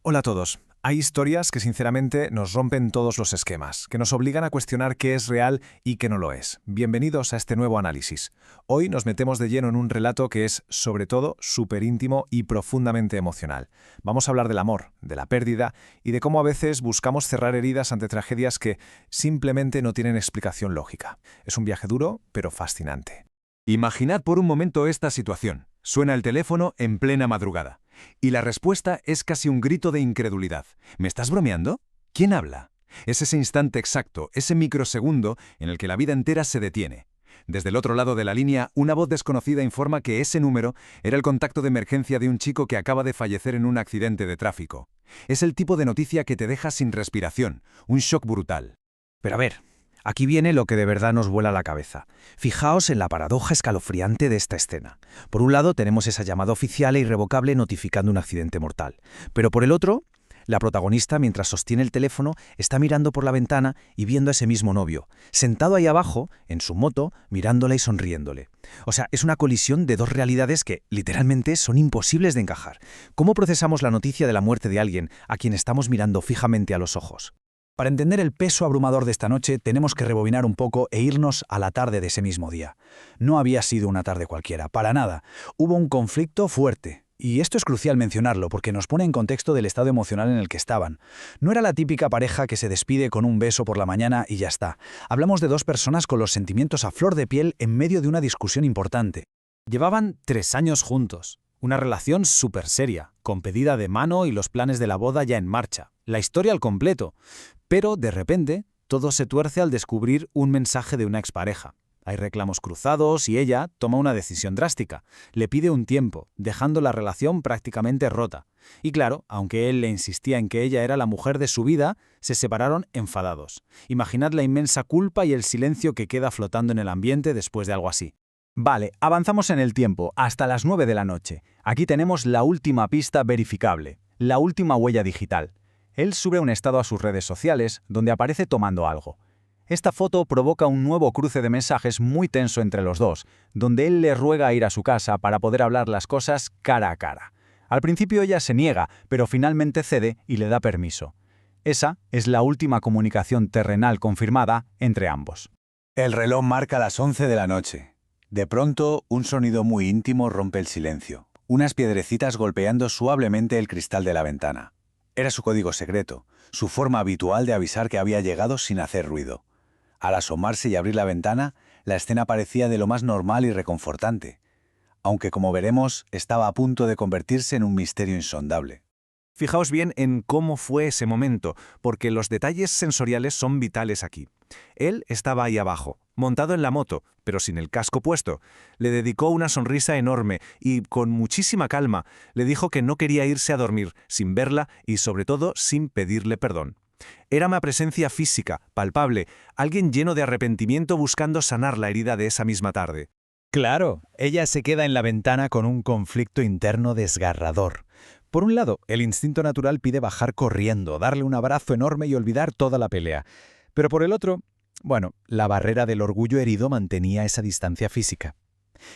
Hola a todos. Hay historias que sinceramente nos rompen todos los esquemas, que nos obligan a cuestionar qué es real y qué no lo es. Bienvenidos a este nuevo análisis. Hoy nos metemos de lleno en un relato que es, sobre todo, súper íntimo y profundamente emocional. Vamos a hablar del amor, de la pérdida y de cómo a veces buscamos cerrar heridas ante tragedias que simplemente no tienen explicación lógica. Es un viaje duro, pero fascinante. Imaginad por un momento esta situación. Suena el teléfono en plena madrugada. Y la respuesta es casi un grito de incredulidad. ¿Me estás bromeando? ¿Quién habla? Es ese instante exacto, ese microsegundo en el que la vida entera se detiene. Desde el otro lado de la línea, una voz desconocida informa que ese número era el contacto de emergencia de un chico que acaba de fallecer en un accidente de tráfico. Es el tipo de noticia que te deja sin respiración, un shock brutal. Pero a ver, aquí viene lo que de verdad nos vuela la cabeza. Fijaos en la paradoja escalofriante de esta escena. Por un lado tenemos esa llamada oficial e irrevocable notificando un accidente mortal. Pero por el otro, la protagonista, mientras sostiene el teléfono, está mirando por la ventana y viendo a ese mismo novio, sentado ahí abajo, en su moto, mirándola y sonriéndole. O sea, es una colisión de dos realidades que, literalmente, son imposibles de encajar. ¿Cómo procesamos la noticia de la muerte de alguien a quien estamos mirando fijamente a los ojos? Para entender el peso abrumador de esta noche, tenemos que rebobinar un poco e irnos a la tarde de ese mismo día. No había sido una tarde cualquiera, para nada. Hubo un conflicto fuerte. Y esto es crucial mencionarlo porque nos pone en contexto del estado emocional en el que estaban. No era la típica pareja que se despide con un beso por la mañana y ya está. Hablamos de dos personas con los sentimientos a flor de piel en medio de una discusión importante. Llevaban 3 años juntos. Una relación súper seria, con pedida de mano y los planes de la boda ya en marcha. La historia al completo. Pero, de repente, todo se tuerce al descubrir un mensaje de una expareja. Hay reclamos cruzados y ella toma una decisión drástica. Le pide un tiempo, dejando la relación prácticamente rota. Y claro, aunque él le insistía en que ella era la mujer de su vida, se separaron enfadados. Imaginad la inmensa culpa y el silencio que queda flotando en el ambiente después de algo así. Vale, avanzamos en el tiempo, hasta las 9 de la noche. Aquí tenemos la última pista verificable, la última huella digital. Él sube un estado a sus redes sociales donde aparece tomando algo. Esta foto provoca un nuevo cruce de mensajes muy tenso entre los dos, donde él le ruega ir a su casa para poder hablar las cosas cara a cara. Al principio ella se niega, pero finalmente cede y le da permiso. Esa es la última comunicación terrenal confirmada entre ambos. El reloj marca las 11 de la noche. De pronto, un sonido muy íntimo rompe el silencio. Unas piedrecitas golpeando suavemente el cristal de la ventana. Era su código secreto, su forma habitual de avisar que había llegado sin hacer ruido. Al asomarse y abrir la ventana, la escena parecía de lo más normal y reconfortante, aunque como veremos, estaba a punto de convertirse en un misterio insondable. Fijaos bien en cómo fue ese momento, porque los detalles sensoriales son vitales aquí. Él estaba ahí abajo, montado en la moto, pero sin el casco puesto. Le dedicó una sonrisa enorme y, con muchísima calma, le dijo que no quería irse a dormir sin verla y, sobre todo, sin pedirle perdón. Era una presencia física, palpable, alguien lleno de arrepentimiento buscando sanar la herida de esa misma tarde. Claro, ella se queda en la ventana con un conflicto interno desgarrador. Por un lado, el instinto natural pide bajar corriendo, darle un abrazo enorme y olvidar toda la pelea. Pero por el otro, la barrera del orgullo herido mantenía esa distancia física.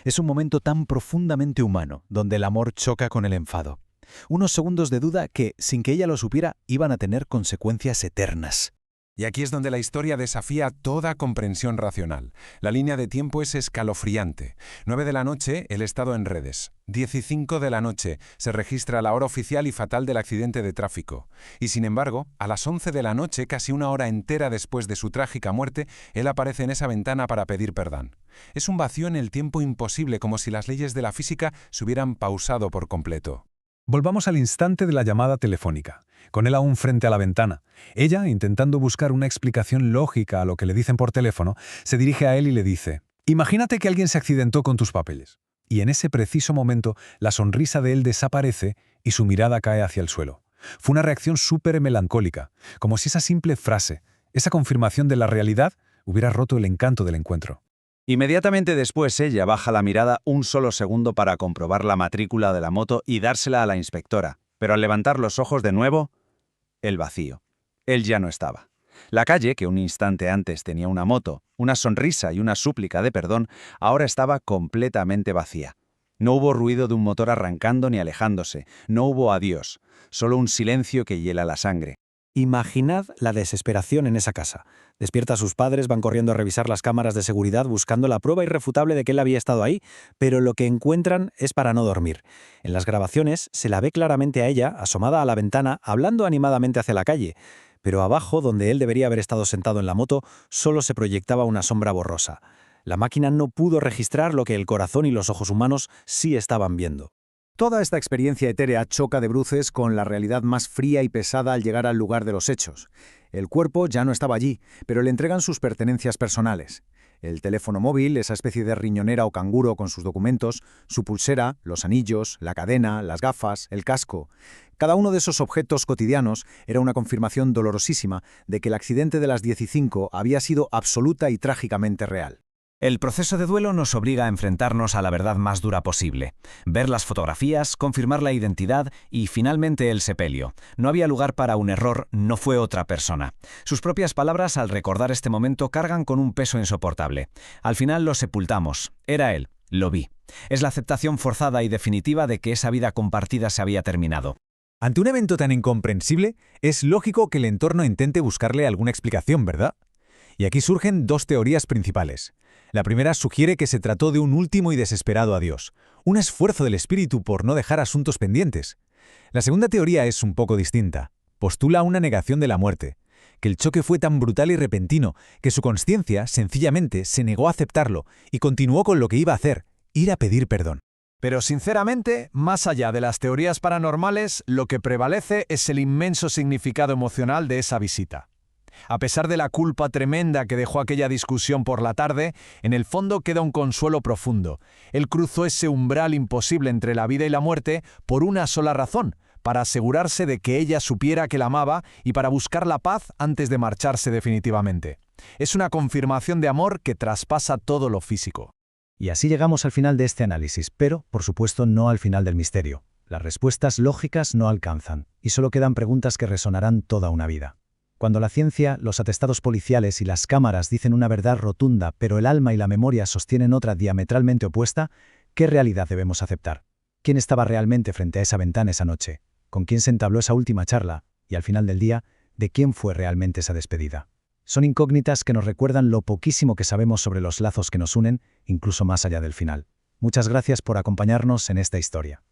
Es un momento tan profundamente humano, donde el amor choca con el enfado. Unos segundos de duda que, sin que ella lo supiera, iban a tener consecuencias eternas. Y aquí es donde la historia desafía toda comprensión racional. La línea de tiempo es escalofriante. 9 de la noche, el estado en redes. 15 de la noche, se registra la hora oficial y fatal del accidente de tráfico. Y sin embargo, a las 11 de la noche, casi una hora entera después de su trágica muerte, él aparece en esa ventana para pedir perdón. Es un vacío en el tiempo imposible, como si las leyes de la física se hubieran pausado por completo. Volvamos al instante de la llamada telefónica, con él aún frente a la ventana. Ella, intentando buscar una explicación lógica a lo que le dicen por teléfono, se dirige a él y le dice: «Imagínate que alguien se accidentó con tus papeles». Y en ese preciso momento, la sonrisa de él desaparece y su mirada cae hacia el suelo. Fue una reacción súper melancólica, como si esa simple frase, esa confirmación de la realidad, hubiera roto el encanto del encuentro. Inmediatamente después ella baja la mirada un solo segundo para comprobar la matrícula de la moto y dársela a la inspectora. Pero al levantar los ojos de nuevo, el vacío. Él ya no estaba. La calle, que un instante antes tenía una moto, una sonrisa y una súplica de perdón, ahora estaba completamente vacía. No hubo ruido de un motor arrancando ni alejándose, no hubo adiós, solo un silencio que hiela la sangre. Imaginad la desesperación en esa casa. Despierta a sus padres, van corriendo a revisar las cámaras de seguridad buscando la prueba irrefutable de que él había estado ahí, pero lo que encuentran es para no dormir. En las grabaciones se la ve claramente a ella, asomada a la ventana, hablando animadamente hacia la calle, pero abajo, donde él debería haber estado sentado en la moto, solo se proyectaba una sombra borrosa. La máquina no pudo registrar lo que el corazón y los ojos humanos sí estaban viendo. Toda esta experiencia etérea choca de bruces con la realidad más fría y pesada al llegar al lugar de los hechos. El cuerpo ya no estaba allí, pero le entregan sus pertenencias personales. El teléfono móvil, esa especie de riñonera o canguro con sus documentos, su pulsera, los anillos, la cadena, las gafas, el casco. Cada uno de esos objetos cotidianos era una confirmación dolorosísima de que el accidente de las 15 había sido absoluta y trágicamente real. El proceso de duelo nos obliga a enfrentarnos a la verdad más dura posible. Ver las fotografías, confirmar la identidad y, finalmente, el sepelio. No había lugar para un error, no fue otra persona. Sus propias palabras, al recordar este momento, cargan con un peso insoportable. Al final lo sepultamos. Era él. Lo vi. Es la aceptación forzada y definitiva de que esa vida compartida se había terminado. Ante un evento tan incomprensible, es lógico que el entorno intente buscarle alguna explicación, ¿verdad? Y aquí surgen dos teorías principales. La primera sugiere que se trató de un último y desesperado adiós, un esfuerzo del espíritu por no dejar asuntos pendientes. La segunda teoría es un poco distinta. Postula una negación de la muerte, que el choque fue tan brutal y repentino que su consciencia sencillamente se negó a aceptarlo y continuó con lo que iba a hacer, ir a pedir perdón. Pero sinceramente, más allá de las teorías paranormales, lo que prevalece es el inmenso significado emocional de esa visita. A pesar de la culpa tremenda que dejó aquella discusión por la tarde, en el fondo queda un consuelo profundo. Él cruzó ese umbral imposible entre la vida y la muerte por una sola razón, para asegurarse de que ella supiera que la amaba y para buscar la paz antes de marcharse definitivamente. Es una confirmación de amor que traspasa todo lo físico. Y así llegamos al final de este análisis, pero, por supuesto, no al final del misterio. Las respuestas lógicas no alcanzan, y solo quedan preguntas que resonarán toda una vida. Cuando la ciencia, los atestados policiales y las cámaras dicen una verdad rotunda, pero el alma y la memoria sostienen otra diametralmente opuesta, ¿qué realidad debemos aceptar? ¿Quién estaba realmente frente a esa ventana esa noche? ¿Con quién se entabló esa última charla? Y al final del día, ¿de quién fue realmente esa despedida? Son incógnitas que nos recuerdan lo poquísimo que sabemos sobre los lazos que nos unen, incluso más allá del final. Muchas gracias por acompañarnos en esta historia.